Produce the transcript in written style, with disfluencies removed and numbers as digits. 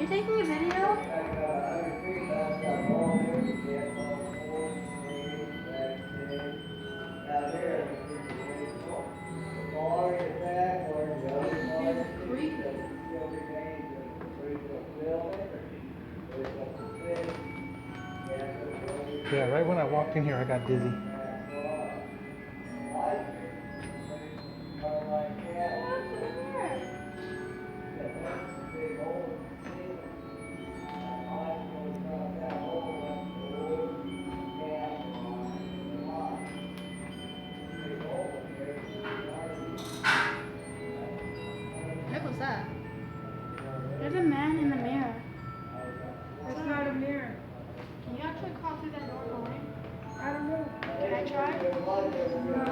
taking a video? Yeah, right when I walked in here, I got dizzy. What was that? There's a man in the mirror. It's not a mirror. Can you actually crawl through that door and go in? I don't know. Can I try? No.